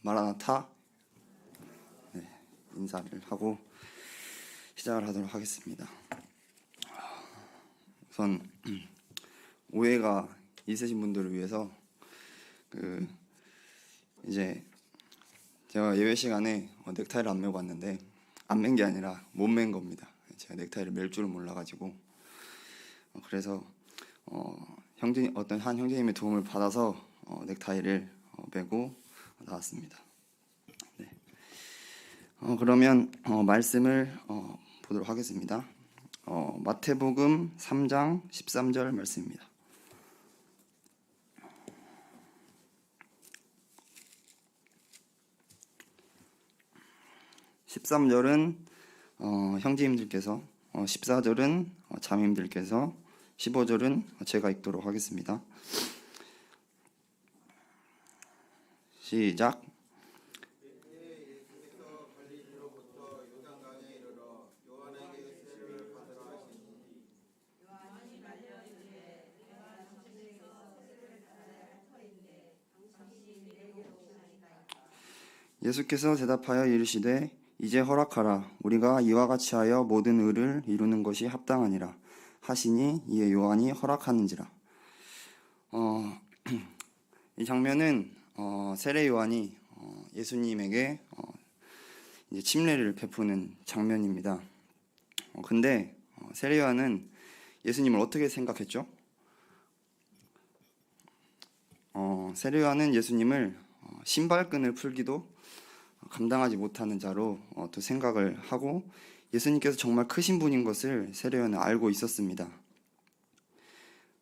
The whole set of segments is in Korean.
마라나타 인사를 하고 시작을 하도록 하겠습니다. 우선 오해가 있으신 분들을 위해서 이제 제가 예배 시간에 넥타이를 안 메고 왔는데 안 맨 게 아니라 못 맨 겁니다. 제가 넥타이를 멜 줄을 몰라가지고 그래서 어떤 한 형제님의 도움을 받아서 넥타이를 메고 나왔습니다. 네. 그러면 말씀을 보도록 하겠습니다. 마태복음 3장 13절 말씀입니다. (13절은) 형제님들께서, 14절은 자매님들께서, 15절은 제가 읽도록 하겠습니다. 시작. 예수께서 대답하여 이르시되 이제 허락하라. 우리가 이와 같이 하여 모든 의를 이루는 것이 합당하니라 하시니 이에 요한이 허락하는지라. 이 장면은 세례 요한이 예수님에게 이제 침례를 베푸는 장면입니다. 근데 세례 요한은 예수님을 어떻게 생각했죠? 세례 요한은 예수님을 신발끈을 풀기도 감당하지 못하는 자로 또 생각을 하고 예수님께서 정말 크신 분인 것을 세례 요한은 알고 있었습니다.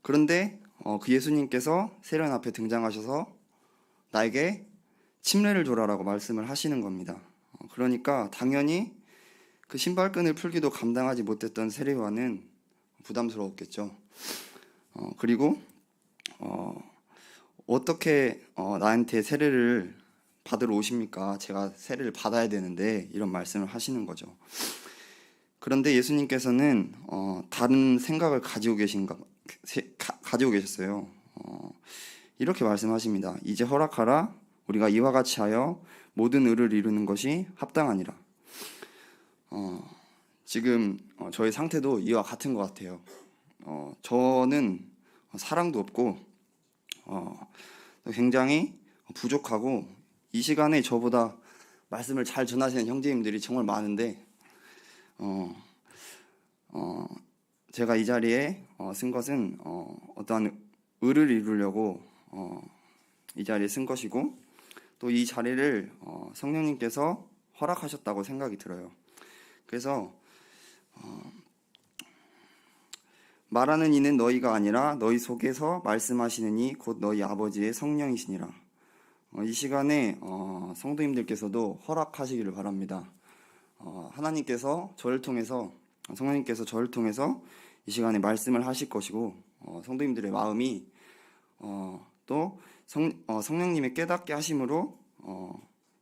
그런데 그 예수님께서 세례 요한 앞에 등장하셔서 나에게 침례를 줘라라고 말씀을 하시는 겁니다. 그러니까 당연히 그 신발끈을 풀기도 감당하지 못했던 세례 요한은 부담스러웠겠죠. 그리고 어떻게 나한테 세례를 받으러 오십니까? 제가 세례를 받아야 되는데, 이런 말씀을 하시는 거죠. 그런데 예수님께서는 다른 생각을 가지고 계셨어요. 이렇게 말씀하십니다. 이제 허락하라. 우리가 이와 같이 하여 모든 의를 이루는 것이 합당하니라. 지금 저의 상태도 이와 같은 것 같아요. 저는 사랑도 없고 굉장히 부족하고, 이 시간에 저보다 말씀을 잘 전하시는 형제님들이 정말 많은데 제가 이 자리에 쓴 것은 어떠한 의를 이루려고 이 자리에 쓴 것이고, 또 이 자리를 성령님께서 허락하셨다고 생각이 들어요. 그래서 말하는 이는 너희가 아니라 너희 속에서 말씀하시는 이 곧 너희 아버지의 성령이시니라. 이 시간에 성도님들께서도 허락하시기를 바랍니다. 하나님께서 저를 통해서, 성령님께서 저를 통해서 이 시간에 말씀을 하실 것이고, 성도님들의 마음이 또 성령님의 깨닫게 하심으로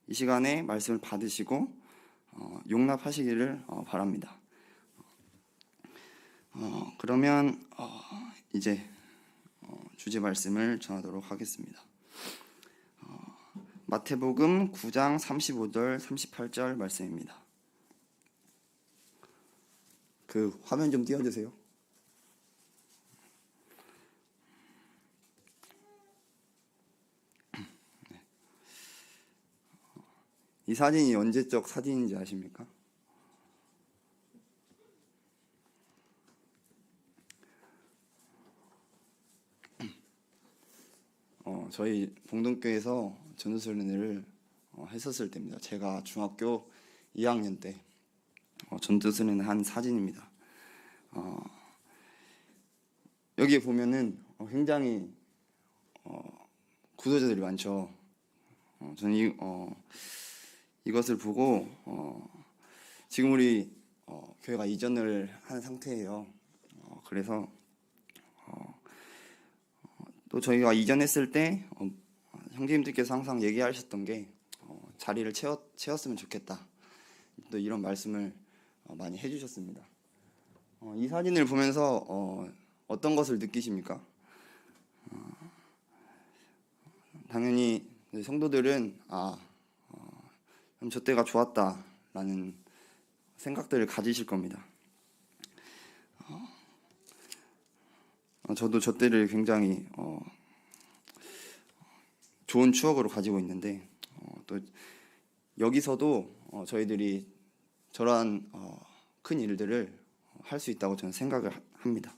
이 시간에 말씀을 받으시고 용납하시기를 바랍니다. 그러면 이제 주제 말씀을 전하도록 하겠습니다. 마태복음 9장 35절 38절 말씀입니다. 그 화면 좀 띄워주세요. 이 사진이 언제적 사진인지 아십니까? 저희 봉동교에서 전도수련회를 했었을 때입니다. 제가 중학교 2학년 때 전도수련회 한 사진입니다. 여기에 보면은 굉장히 구도자들이 많죠. 저는 이것을 보고 지금 우리 교회가 이전을 한 상태예요. 그래서 또 저희가 이전했을 때 형제님들께서 항상 얘기하셨던 게 자리를 채웠으면 좋겠다, 또 이런 말씀을 많이 해주셨습니다. 이 사진을 보면서 어떤 것을 느끼십니까? 당연히 성도들은 저 때가 좋았다라는 생각들을 가지실 겁니다. 저도 저 때를 굉장히 좋은 추억으로 가지고 있는데 또 여기서도 저희들이 저러한 큰 일들을 할 수 있다고 저는 생각을 합니다.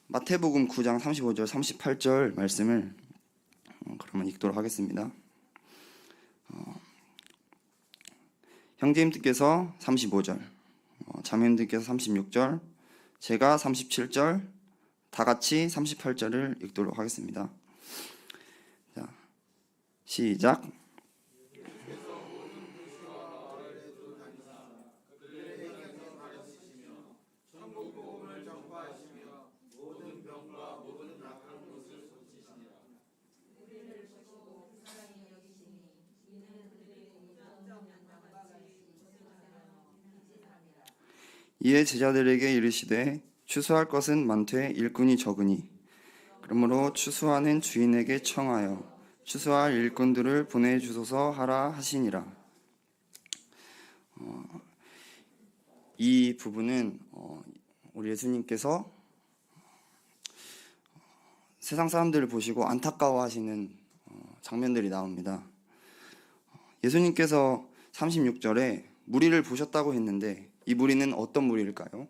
마태복음 9장 35절 38절 말씀을 그러면 읽도록 하겠습니다. 형제님들께서 35절, 자매님들께서 36절, 제가 37절, 다 같이 38절을 읽도록 하겠습니다. 자, 시작. 이에 제자들에게 이르시되 추수할 것은 많되 일꾼이 적으니 그러므로 추수하는 주인에게 청하여 추수할 일꾼들을 보내주소서 하라 하시니라. 이 부분은 우리 예수님께서 세상 사람들을 보시고 안타까워하시는 장면들이 나옵니다. 예수님께서 36절에 무리를 보셨다고 했는데 이 무리는 어떤 무리일까요?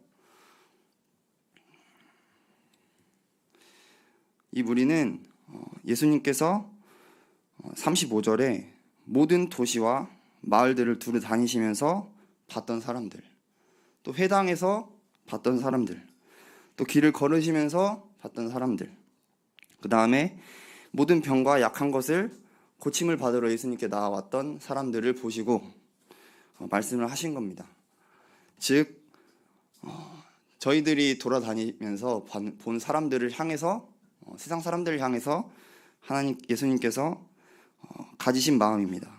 이 무리는 예수님께서 35절에 모든 도시와 마을들을 두루 다니시면서 봤던 사람들, 또 회당에서 봤던 사람들, 또 길을 걸으시면서 봤던 사람들, 그 다음에 모든 병과 약한 것을 고침을 받으러 예수님께 나와왔던 사람들을 보시고 말씀을 하신 겁니다. 즉 저희들이 돌아다니면서 본 사람들을 향해서 세상 사람들을 향해서 예수님께서 가지신 마음입니다.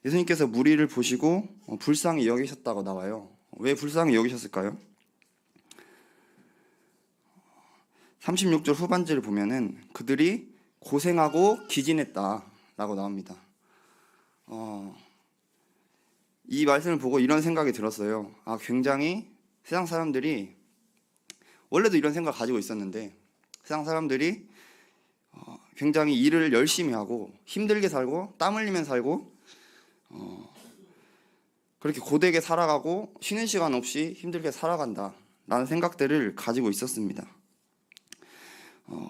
예수님께서 무리를 보시고 불쌍히 여기셨다고 나와요. 왜 불쌍히 여기셨을까요? 36절 후반절을 보면은 그들이 고생하고 기진했다라고 나옵니다. 이 말씀을 보고 이런 생각이 들었어요. 굉장히 세상 사람들이 원래도 이런 생각 가지고 있었는데 세상 사람들이 굉장히 일을 열심히 하고 힘들게 살고 땀 흘리면 살고 그렇게 고되게 살아가고 쉬는 시간 없이 힘들게 살아간다라는 생각들을 가지고 있었습니다.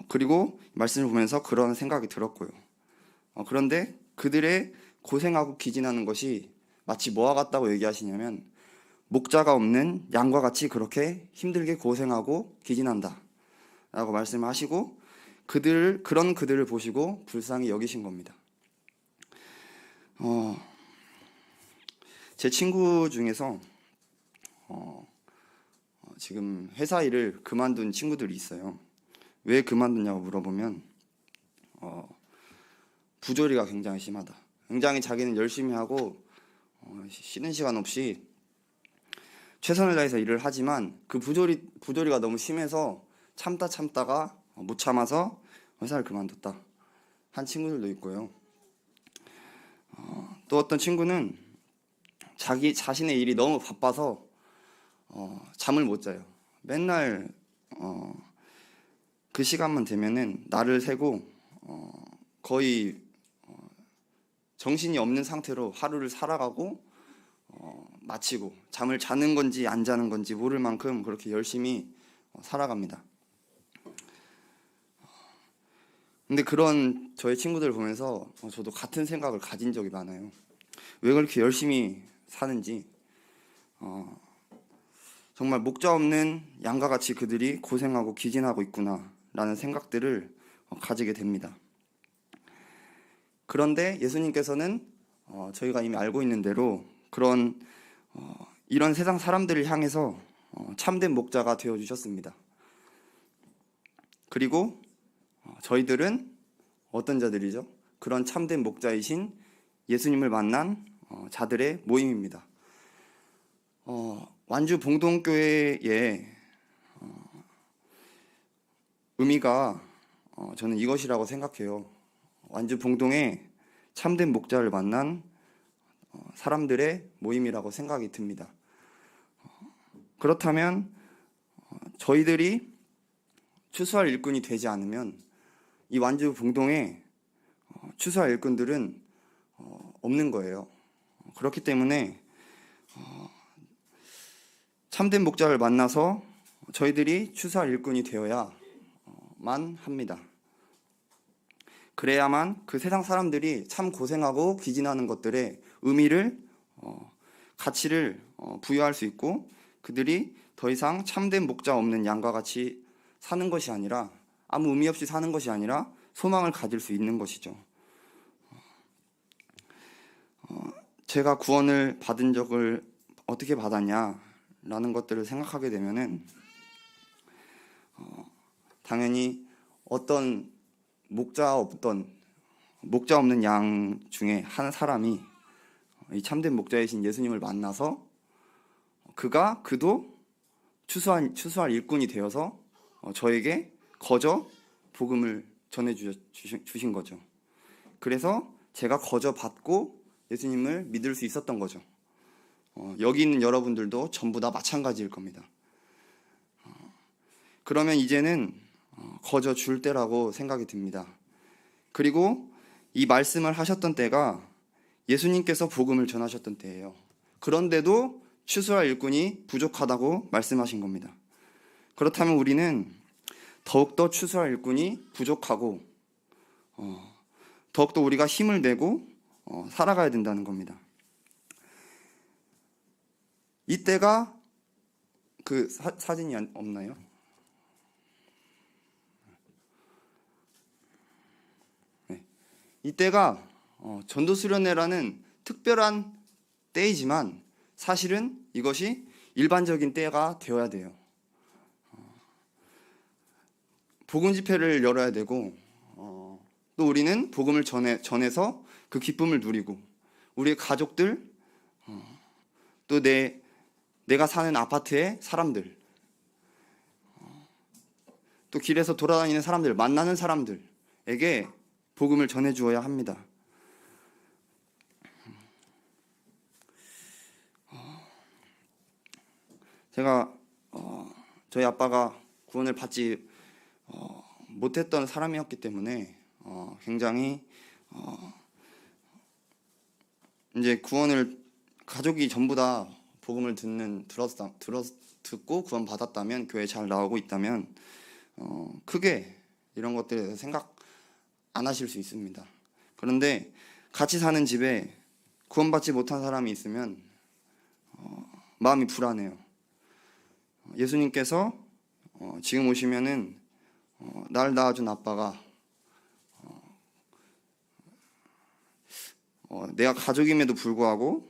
그리고 말씀을 보면서 그런 생각이 들었고요. 그런데 그들의 고생하고 기진하는 것이 마치 뭐와 같다고 얘기하시냐면 목자가 없는 양과 같이 그렇게 힘들게 고생하고 기진한다 라고 말씀하시고 그런 그들을 보시고 불쌍히 여기신 겁니다. 제 친구 중에서 지금 회사 일을 그만둔 친구들이 있어요. 왜 그만뒀냐고 물어보면 부조리가 굉장히 심하다. 굉장히 자기는 열심히 하고 쉬는 시간 없이 최선을 다해서 일을 하지만 그 부조리가 너무 심해서 참다가 못 참아서 회사를 그만뒀다 한 친구들도 있고요. 또 어떤 친구는 자신의 일이 너무 바빠서 잠을 못 자요. 맨날 그 시간만 되면은 날을 새고 거의 정신이 없는 상태로 하루를 살아가고 마치고 잠을 자는 건지 안 자는 건지 모를 만큼 그렇게 열심히 살아갑니다. 근데 그런 저의 친구들을 보면서 저도 같은 생각을 가진 적이 많아요. 왜 그렇게 열심히 사는지, 정말 목자 없는 양과 같이 그들이 고생하고 기진하고 있구나 라는 생각들을 가지게 됩니다. 그런데 예수님께서는 저희가 이미 알고 있는 대로 이런 세상 사람들을 향해서 참된 목자가 되어주셨습니다. 그리고 저희들은 어떤 자들이죠? 그런 참된 목자이신 예수님을 만난 자들의 모임입니다. 완주 봉동교회의 의미가 저는 이것이라고 생각해요. 완주 봉동에 참된 목자를 만난 사람들의 모임이라고 생각이 듭니다. 그렇다면 저희들이 추수할 일꾼이 되지 않으면 이 완주 봉동에 추수할 일꾼들은 없는 거예요. 그렇기 때문에 참된 목자를 만나서 저희들이 추수할 일꾼이 되어야만 합니다. 그래야만 그 세상 사람들이 참 고생하고 기진하는 것들의 의미를 가치를 부여할 수 있고 그들이 더 이상 참된 목자 없는 양과 같이 사는 것이 아니라 아무 의미 없이 사는 것이 아니라 소망을 가질 수 있는 것이죠. 제가 구원을 받은 적을 어떻게 받았냐라는 것들을 생각하게 되면은 당연히 어떤 목자 없는 양 중에 한 사람이 이 참된 목자이신 예수님을 만나서 그도 추수할 일꾼이 되어서 저에게 거저 복음을 전해 주신 거죠. 그래서 제가 거저 받고 예수님을 믿을 수 있었던 거죠. 여기 있는 여러분들도 전부 다 마찬가지일 겁니다. 그러면 이제는 거저 줄 때라고 생각이 듭니다. 그리고 이 말씀을 하셨던 때가 예수님께서 복음을 전하셨던 때예요. 그런데도 추수할 일꾼이 부족하다고 말씀하신 겁니다. 그렇다면 우리는 더욱더 추수할 일꾼이 부족하고 더욱더 우리가 힘을 내고 살아가야 된다는 겁니다. 이때가 그 사진이 없나요? 네. 이때가 전도수련회라는 특별한 때이지만 사실은 이것이 일반적인 때가 되어야 돼요. 복음 집회를 열어야 되고 또 우리는 복음을 전해서 그 기쁨을 누리고 우리의 가족들 또 내가 사는 아파트의 사람들 또 길에서 돌아다니는 사람들 만나는 사람들에게 복음을 전해 주어야 합니다. 제가 저희 아빠가 구원을 받지 못했던 사람이었기 때문에 굉장히 이제 구원을 가족이 전부 다 복음을 듣고 구원 받았다면 교회 잘 나오고 있다면 크게 이런 것들에 대해서 생각 안 하실 수 있습니다. 그런데 같이 사는 집에 구원받지 못한 사람이 있으면 마음이 불안해요. 예수님께서 지금 오시면은 날 낳아준 아빠가 내가 가족임에도 불구하고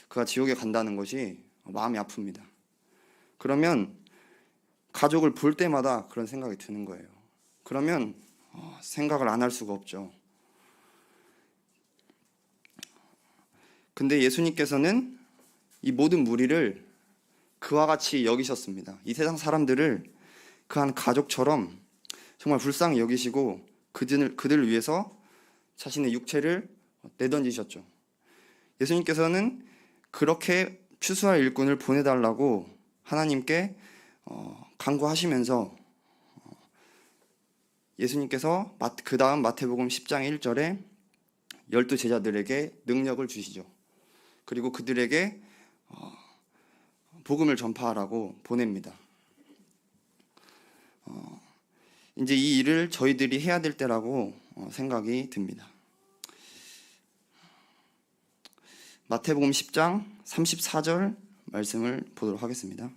그가 지옥에 간다는 것이 마음이 아픕니다. 그러면 가족을 볼 때마다 그런 생각이 드는 거예요. 그러면 생각을 안 할 수가 없죠. 근데 예수님께서는 이 모든 무리를 그와 같이 여기셨습니다. 이 세상 사람들을 그 한 가족처럼 정말 불쌍히 여기시고 그들을 위해서 자신의 육체를 내던지셨죠. 예수님께서는 그렇게 추수할 일꾼을 보내달라고 하나님께 간구하시면서 예수님께서 그 다음 마태복음 10장 1절에 12제자들에게 능력을 주시죠. 그리고 그들에게 복음을 전파하라고 보냅니다. 이제 이 일을 저희들이 해야 될 때라고 생각이 듭니다. 마태복음 10장 34절 말씀을 보도록 하겠습니다.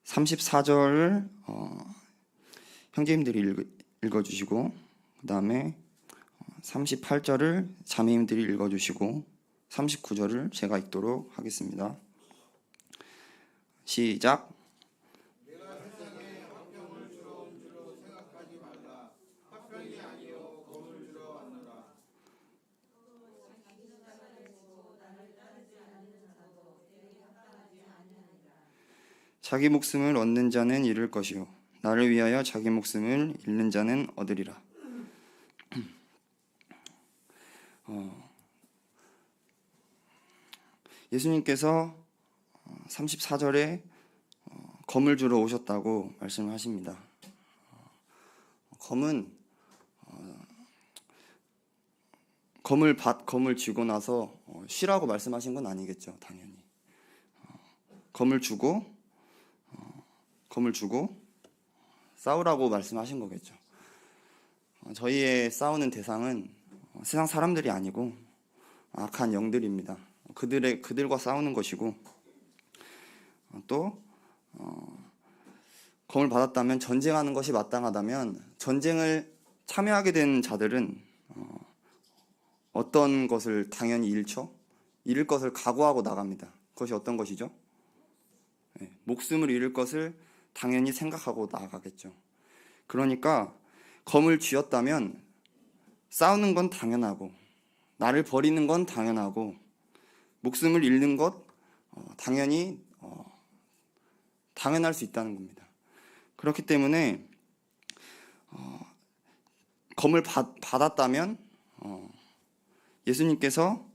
(34절을) 형제님들이 읽어주시고 그 다음에 38절을 자매님들이 읽어주시고 39절을 제가 읽도록 하겠습니다. 시작. 자기 목숨을 얻는 자는 잃을 것이요 나를 위하여 자기 목숨을 잃는 자는 얻으리라. 예수님께서 34절에 검을 주러 오셨다고 말씀을 하십니다. 검은 검을 쥐고 나서 쉬라고 말씀하신 건 아니겠죠, 당연히. 검을 주고 싸우라고 말씀하신 거겠죠. 저희의 싸우는 대상은 세상 사람들이 아니고 악한 영들입니다. 그들과 싸우는 것이고, 또 검을 받았다면 전쟁하는 것이 마땅하다면 전쟁을 참여하게 된 자들은 어떤 것을 당연히 잃죠? 잃을 것을 각오하고 나갑니다. 그것이 어떤 것이죠? 목숨을 잃을 것을 당연히 생각하고 나가겠죠. 그러니까 검을 쥐었다면 싸우는 건 당연하고, 나를 버리는 건 당연하고, 목숨을 잃는 것 당연히 당연할 수 있다는 겁니다. 그렇기 때문에 검을 받았다면 예수님께서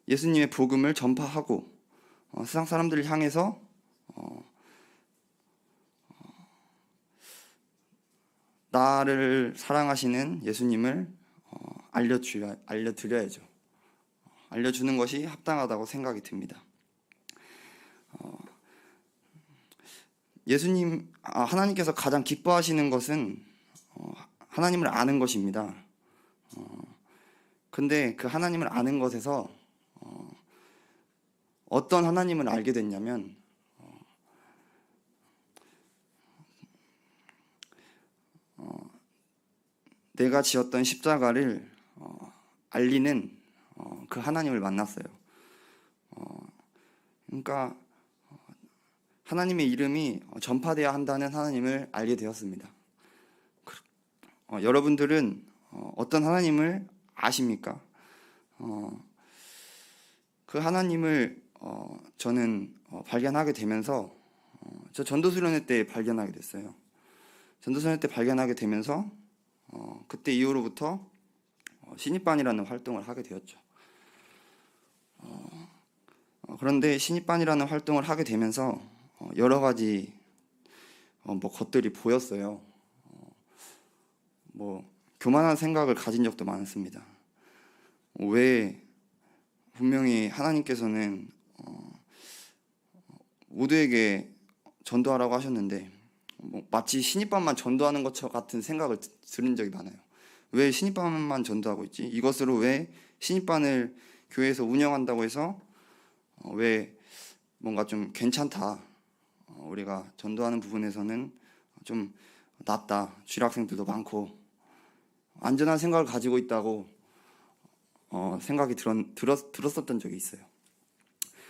예수님의 복음을 전파하고 세상 사람들을 향해서 나를 사랑하시는 예수님을 알려드려야죠. 알려주는 것이 합당하다고 생각이 듭니다. 하나님께서 가장 기뻐하시는 것은 하나님을 아는 것입니다. 근데 그 하나님을 아는 것에서 어떤 하나님을 알게 됐냐면 내가 지었던 십자가를 알리는 그 하나님을 만났어요. 그러니까 하나님의 이름이 전파되어야 한다는 하나님을 알게 되었습니다. 여러분들은 어떤 하나님을 아십니까? 그 하나님을 저는 발견하게 되면서 저 전도수련회 때 발견하게 됐어요. 전도수련회 때 발견하게 되면서 그때 이후로부터 신입반이라는 활동을 하게 되었죠. 그런데 신입반이라는 활동을 하게 되면서 여러 가지 것들이 보였어요. 교만한 생각을 가진 적도 많습니다. 왜 분명히 하나님께서는 모두에게 전도하라고 하셨는데 마치 신입반만 전도하는 것 같은 생각을 들은 적이 많아요. 왜 신입반만 전도하고 있지? 이것으로 왜 신입반을 교회에서 운영한다고 해서 왜 뭔가 좀 괜찮다, 우리가 전도하는 부분에서는 좀 낫다, 쥐락생들도 많고 안전한 생각을 가지고 있다고 생각이 들었었던 적이 있어요.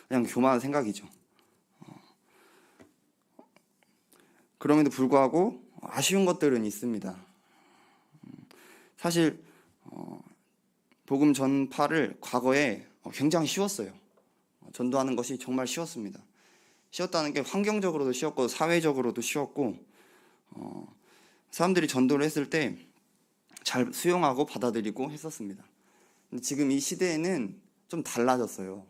그냥 교만한 생각이죠. 그럼에도 불구하고 아쉬운 것들은 있습니다. 사실 복음 전파를 과거에 굉장히 쉬웠어요. 전도하는 것이 정말 쉬웠습니다. 쉬웠다는 게 환경적으로도 쉬웠고 사회적으로도 쉬웠고 사람들이 전도를 했을 때 잘 수용하고 받아들이고 했었습니다. 근데 지금 이 시대에는 좀 달라졌어요.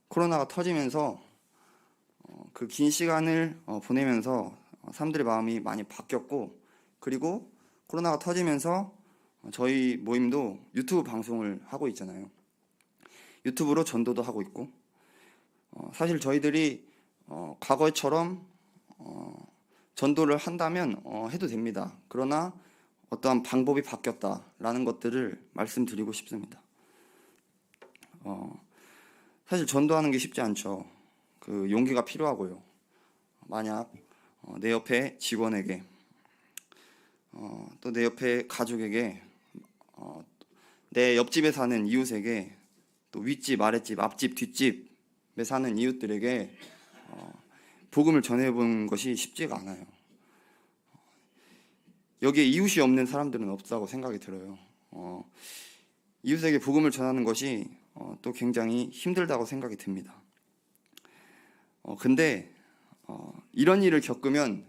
코로나가 터지면서 그 긴 시간을 보내면서 사람들의 마음이 많이 바뀌었고, 그리고 코로나가 터지면서 저희 모임도 유튜브 방송을 하고 있잖아요. 유튜브로 전도도 하고 있고, 사실 저희들이 과거처럼 전도를 한다면 해도 됩니다. 그러나 어떠한 방법이 바뀌었다라는 것들을 말씀드리고 싶습니다. 사실 전도하는 게 쉽지 않죠. 그 용기가 필요하고요. 만약 내 옆에 직원에게 또 내 옆에 가족에게 내 옆집에 사는 이웃에게 또 윗집, 아랫집, 앞집, 뒷집에 사는 이웃들에게 복음을 전해본 것이 쉽지가 않아요. 여기에 이웃이 없는 사람들은 없다고 생각이 들어요. 이웃에게 복음을 전하는 것이 또 굉장히 힘들다고 생각이 듭니다. 근데 이런 일을 겪으면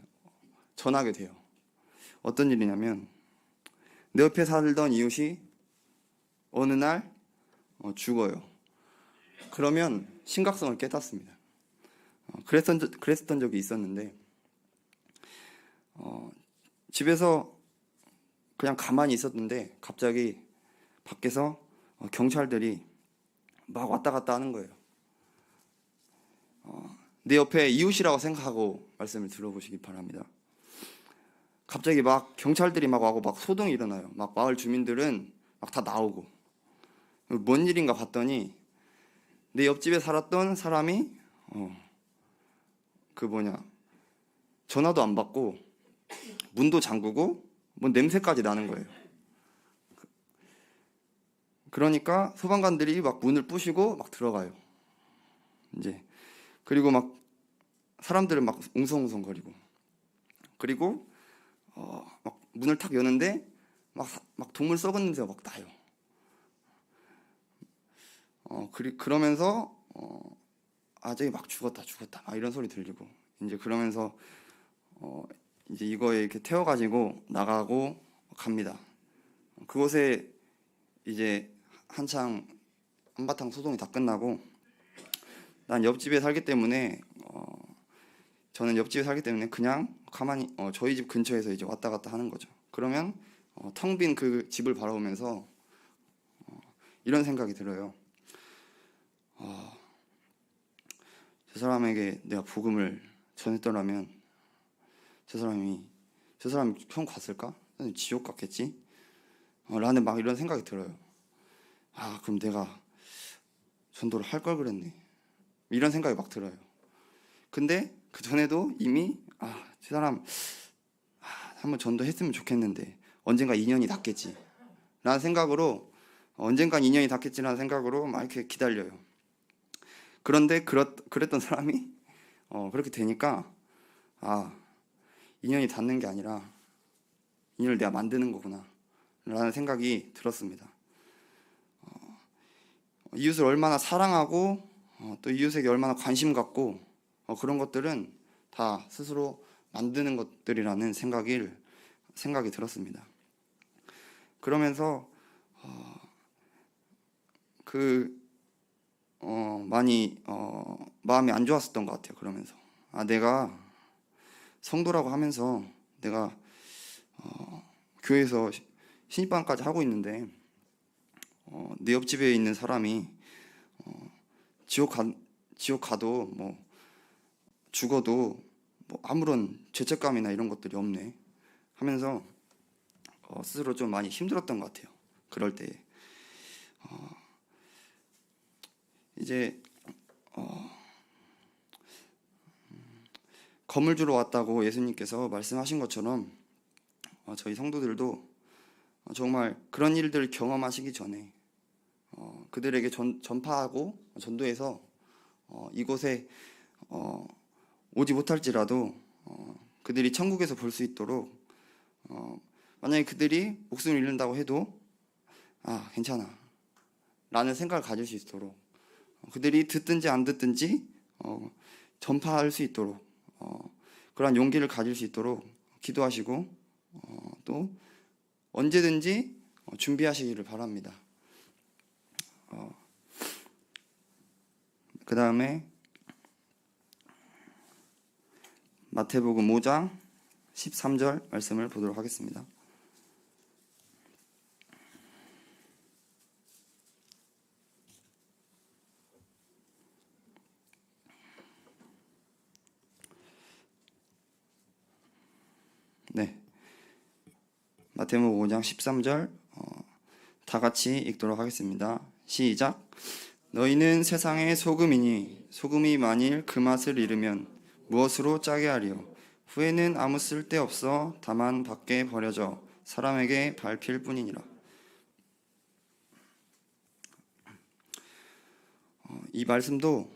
전하게 돼요. 어떤 일이냐면 내 옆에 살던 이웃이 어느 날 죽어요. 그러면 심각성을 깨닫습니다. 그랬었던 적이 있었는데 집에서 그냥 가만히 있었는데 갑자기 밖에서 경찰들이 막 왔다 갔다 하는 거예요. 내 옆에 이웃이라고 생각하고 말씀을 들어보시기 바랍니다. 갑자기 막 경찰들이 막 와고 막 소동이 일어나요. 막 마을 주민들은 막 다 나오고, 뭔 일인가 봤더니 내 옆집에 살았던 사람이 전화도 안 받고 문도 잠그고 뭐 냄새까지 나는 거예요. 그러니까 소방관들이 막 문을 부시고 막 들어가요. 이제 그리고 막 사람들은 막 웅성웅성거리고, 그리고 막 문을 탁 여는데 막 동물 썩은 냄새가 막 나요. 그러면서 저기 막 죽었다 막 이런 소리 들리고, 이제 그러면서 이제 이거에 이렇게 태워가지고 나가고 갑니다. 그곳에 이제 한창 한바탕 소동이 다 끝나고, 난 옆집에 살기 때문에 저는 옆집에 살기 때문에 그냥 가만히 저희 집 근처에서 이제 왔다 갔다 하는 거죠. 그러면 텅 빈 그 집을 바라보면서 이런 생각이 들어요. 저 사람에게 내가 복음을 전했더라면 저 사람이 형 갔을까? 지옥 갔겠지? 라는 막 이런 생각이 들어요. 그럼 내가 전도를 할 걸 그랬네, 이런 생각이 막 들어요. 근데 그 전에도 이미 저 사람 한번 전도했으면 좋겠는데 언젠가 인연이 닿겠지 라는 생각으로, 언젠간 인연이 닿겠지라는 생각으로 막 이렇게 기다려요. 그런데 그랬던 사람이 그렇게 되니까 인연이 닿는 게 아니라 인연을 내가 만드는 거구나 라는 생각이 들었습니다. 이웃을 얼마나 사랑하고 또 이웃에게 얼마나 관심 갖고 그런 것들은 다 스스로 만드는 것들이라는 생각이 들었습니다. 그러면서 많이 마음이 안 좋았었던 것 같아요. 그러면서 내가 성도라고 하면서 내가 교회에서 신입반까지 하고 있는데 내 옆집에 있는 사람이 지옥 가도 뭐 죽어도 뭐 아무런 죄책감이나 이런 것들이 없네 하면서 스스로 좀 많이 힘들었던 것 같아요. 그럴 때 이제 검을 주러 왔다고 예수님께서 말씀하신 것처럼 저희 성도들도 정말 그런 일들을 경험하시기 전에 그들에게 전파하고 전도해서 이곳에 오지 못할지라도 그들이 천국에서 볼 수 있도록, 만약에 그들이 목숨을 잃는다고 해도 괜찮아 라는 생각을 가질 수 있도록, 그들이 듣든지 안 듣든지 전파할 수 있도록 그러한 용기를 가질 수 있도록 기도하시고 또 언제든지 준비하시기를 바랍니다. 그 다음에 마태복음 5장 13절 말씀을 보도록 하겠습니다. 네, 마태복음 5장 13절 다 같이 읽도록 하겠습니다. 시작. 너희는 세상의 소금이니 소금이 만일 그 맛을 잃으면 무엇으로 짜게 하리요? 후에는 아무 쓸데없어 다만 밖에 버려져 사람에게 밟힐 뿐이니라. 이 말씀도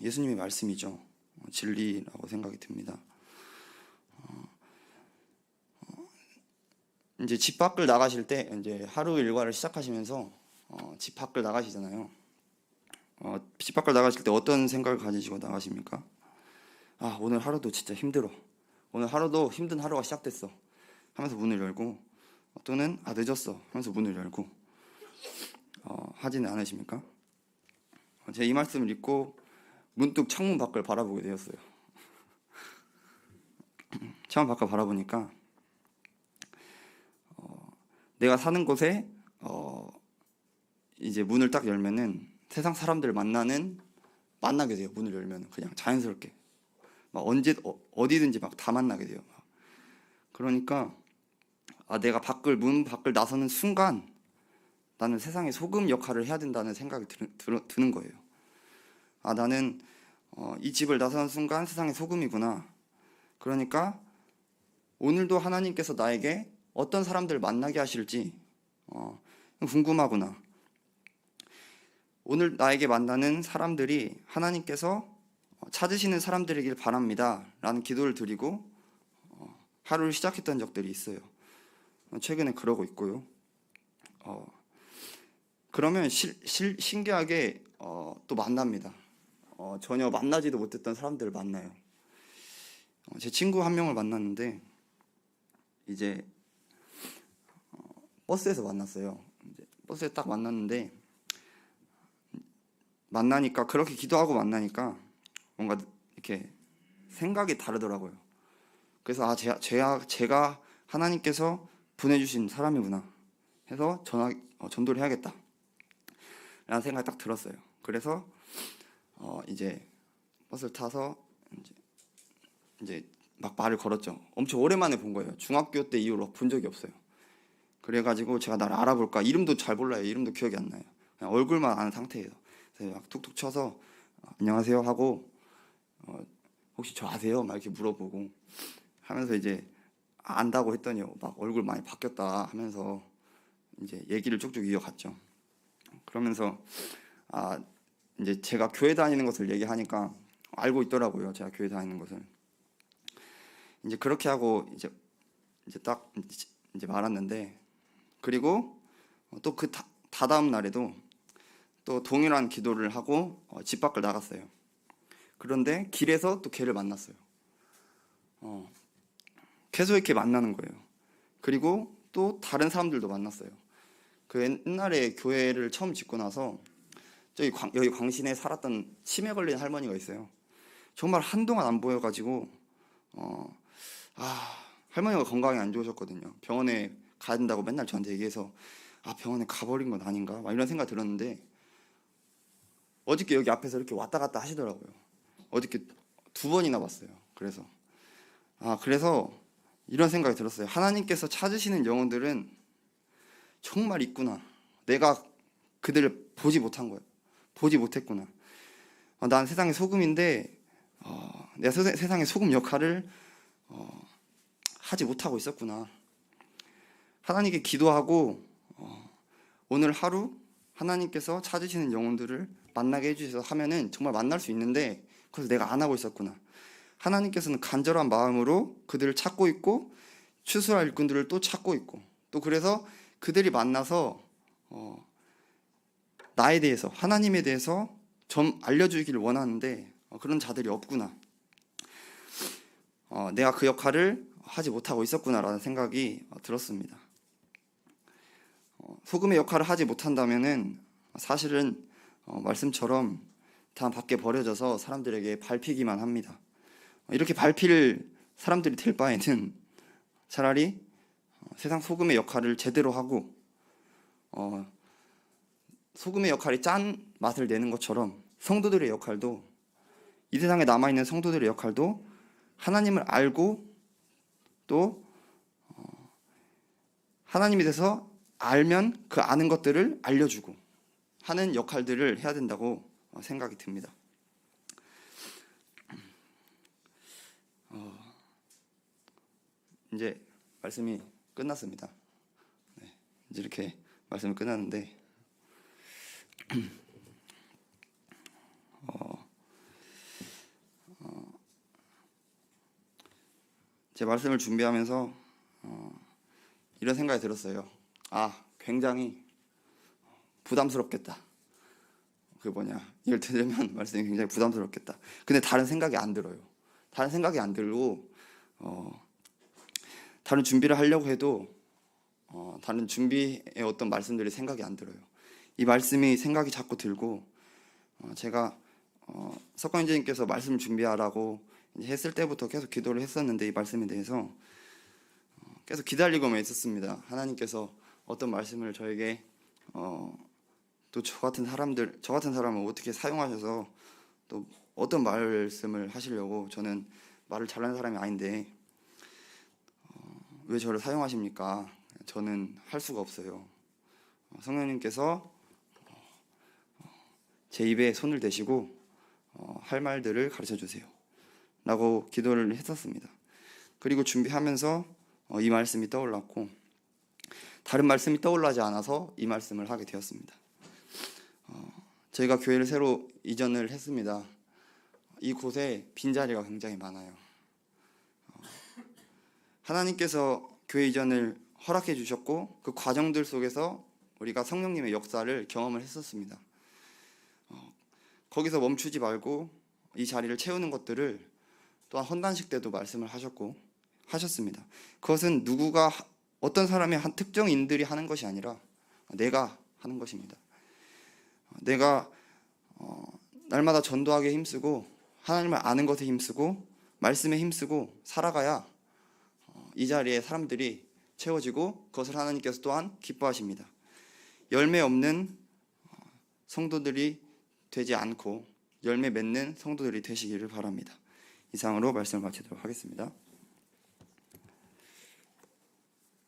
예수님의 말씀이죠. 진리라고 생각이 듭니다. 이제 집 밖을 나가실 때 이제 하루 일과를 시작하시면서 집 밖을 나가시잖아요. 집 밖을 나가실 때 어떤 생각을 가지시고 나가십니까? 오늘 하루도 진짜 힘들어. 오늘 하루도 힘든 하루가 시작됐어. 하면서 문을 열고, 또는 늦었어 하면서 문을 열고 하지는 않으십니까? 제가 이 말씀을 읽고 문득 창문 밖을 바라보게 되었어요. 창문 밖을 바라보니까 내가 사는 곳에 이제 문을 딱 열면은 세상 사람들을 만나게 돼요. 문을 열면 그냥 자연스럽게 막 어디든지 막 다 만나게 돼요. 그러니까 내가 문 밖을 나서는 순간 나는 세상의 소금 역할을 해야 된다는 생각이 드는 거예요. 나는 이 집을 나서는 순간 세상의 소금이구나. 그러니까 오늘도 하나님께서 나에게 어떤 사람들을 만나게 하실지 궁금하구나. 오늘 나에게 만나는 사람들이 하나님께서 찾으시는 사람들이길 바랍니다 라는 기도를 드리고 하루를 시작했던 적들이 있어요. 최근에 그러고 있고요. 그러면 신기하게 또 만납니다. 전혀 만나지도 못했던 사람들을 만나요. 제 친구 한 명을 만났는데 이제 버스에서 만났어요. 이제 버스에 딱 만났는데 만나니까 그렇게 기도하고 만나니까 뭔가 이렇게 생각이 다르더라고요. 그래서 제가 하나님께서 보내주신 사람이구나 해서 전도를 해야겠다 라는 생각이 딱 들었어요. 그래서 이제 버스를 타서 이제 막 말을 걸었죠. 엄청 오랜만에 본 거예요. 중학교 때 이후로 본 적이 없어요. 그래가지고 제가 나를 알아볼까, 이름도 잘 몰라요. 이름도 기억이 안 나요. 그냥 얼굴만 아는 상태예요. 그래서 막 툭툭 쳐서 안녕하세요 하고 혹시 저 아세요? 막 이렇게 물어보고 하면서 이제 안다고 했더니 막 얼굴 많이 바뀌었다 하면서 이제 얘기를 쭉쭉 이어갔죠. 그러면서 이제 제가 교회 다니는 것을 얘기하니까 알고 있더라고요. 제가 교회 다니는 것을. 이제 그렇게 하고 이제 딱 이제 말았는데, 그리고 또 그 다다음 날에도 또 동일한 기도를 하고 집 밖을 나갔어요. 그런데 길에서 또 걔를 만났어요. 계속 이렇게 만나는 거예요. 그리고 또 다른 사람들도 만났어요. 그 옛날에 교회를 처음 짓고 나서 여기 광신에 살았던 치매 걸린 할머니가 있어요. 정말 한동안 안 보여가지고 할머니가 건강이 안 좋으셨거든요. 병원에 가야 된다고 맨날 저한테 얘기해서 병원에 가버린 건 아닌가 막 이런 생각 들었는데 어저께 여기 앞에서 이렇게 왔다 갔다 하시더라고요. 어저께 2번이나 봤어요. 그래서 이런 생각이 들었어요. 하나님께서 찾으시는 영혼들은 정말 있구나. 내가 그들을 보지 못했구나. 난 세상의 소금인데 내가 세상의 소금 역할을 하지 못하고 있었구나. 하나님께 기도하고 오늘 하루 하나님께서 찾으시는 영혼들을 만나게 해주셔서 하면은 정말 만날 수 있는데 그래서 내가 안 하고 있었구나. 하나님께서는 간절한 마음으로 그들을 찾고 있고 추수할 일꾼들을 또 찾고 있고 또 그래서 그들이 만나서 나에 대해서, 하나님에 대해서 좀 알려주기를 원하는데 그런 자들이 없구나. 내가 그 역할을 하지 못하고 있었구나라는 생각이 들었습니다. 소금의 역할을 하지 못한다면은 사실은 말씀처럼 다 밖에 버려져서 사람들에게 밟히기만 합니다. 이렇게 밟힐 사람들이 될 바에는 차라리 세상 소금의 역할을 제대로 하고 소금의 역할이 짠 맛을 내는 것처럼 성도들의 역할도, 이 세상에 남아있는 성도들의 역할도 하나님을 알고 또 하나님에 대해서 알면 그 아는 것들을 알려주고 하는 역할들을 해야 된다고 생각이 듭니다. 이제 말씀이 끝났습니다. 이제 이렇게 말씀이 끝났는데 제 말씀을 준비하면서 이런 생각이 들었어요. 굉장히 부담스럽겠다. 이걸 들으면 말씀이 굉장히 부담스럽겠다. 근데 다른 생각이 안 들어요. 다른 생각이 안 들고 다른 준비를 하려고 해도 다른 준비의 어떤 말씀들이 생각이 안 들어요. 이 말씀이 생각이 자꾸 들고 제가 석관인재님께서 말씀을 준비하라고 했을 때부터 계속 기도를 했었는데 이 말씀에 대해서 계속 기다리고만 있었습니다. 하나님께서 어떤 말씀을 저에게 또 저 같은 사람을 어떻게 사용하셔서 또 어떤 말씀을 하시려고, 저는 말을 잘하는 사람이 아닌데 왜 저를 사용하십니까? 저는 할 수가 없어요. 성령님께서 제 입에 손을 대시고 할 말들을 가르쳐 주세요 라고 기도를 했었습니다. 그리고 준비하면서 이 말씀이 떠올랐고, 다른 말씀이 떠올라지 않아서 이 말씀을 하게 되었습니다. 저희가 교회를 새로 이전을 했습니다. 이곳에 빈자리가 굉장히 많아요. 하나님께서 교회 이전을 허락해 주셨고 그 과정들 속에서 우리가 성령님의 역사를 경험을 했었습니다. 거기서 멈추지 말고 이 자리를 채우는 것들을 또한 헌단식 때도 말씀을 하셨습니다. 그것은 누구가, 어떤 사람의 한 특정인들이 하는 것이 아니라 내가 하는 것입니다. 내가 날마다 전도하기에 힘쓰고 하나님을 아는 것에 힘쓰고 말씀에 힘쓰고 살아가야 이 자리에 사람들이 채워지고 그것을 하나님께서 또한 기뻐하십니다. 열매 없는 성도들이 되지 않고 열매 맺는 성도들이 되시기를 바랍니다. 이상으로 말씀을 마치도록 하겠습니다.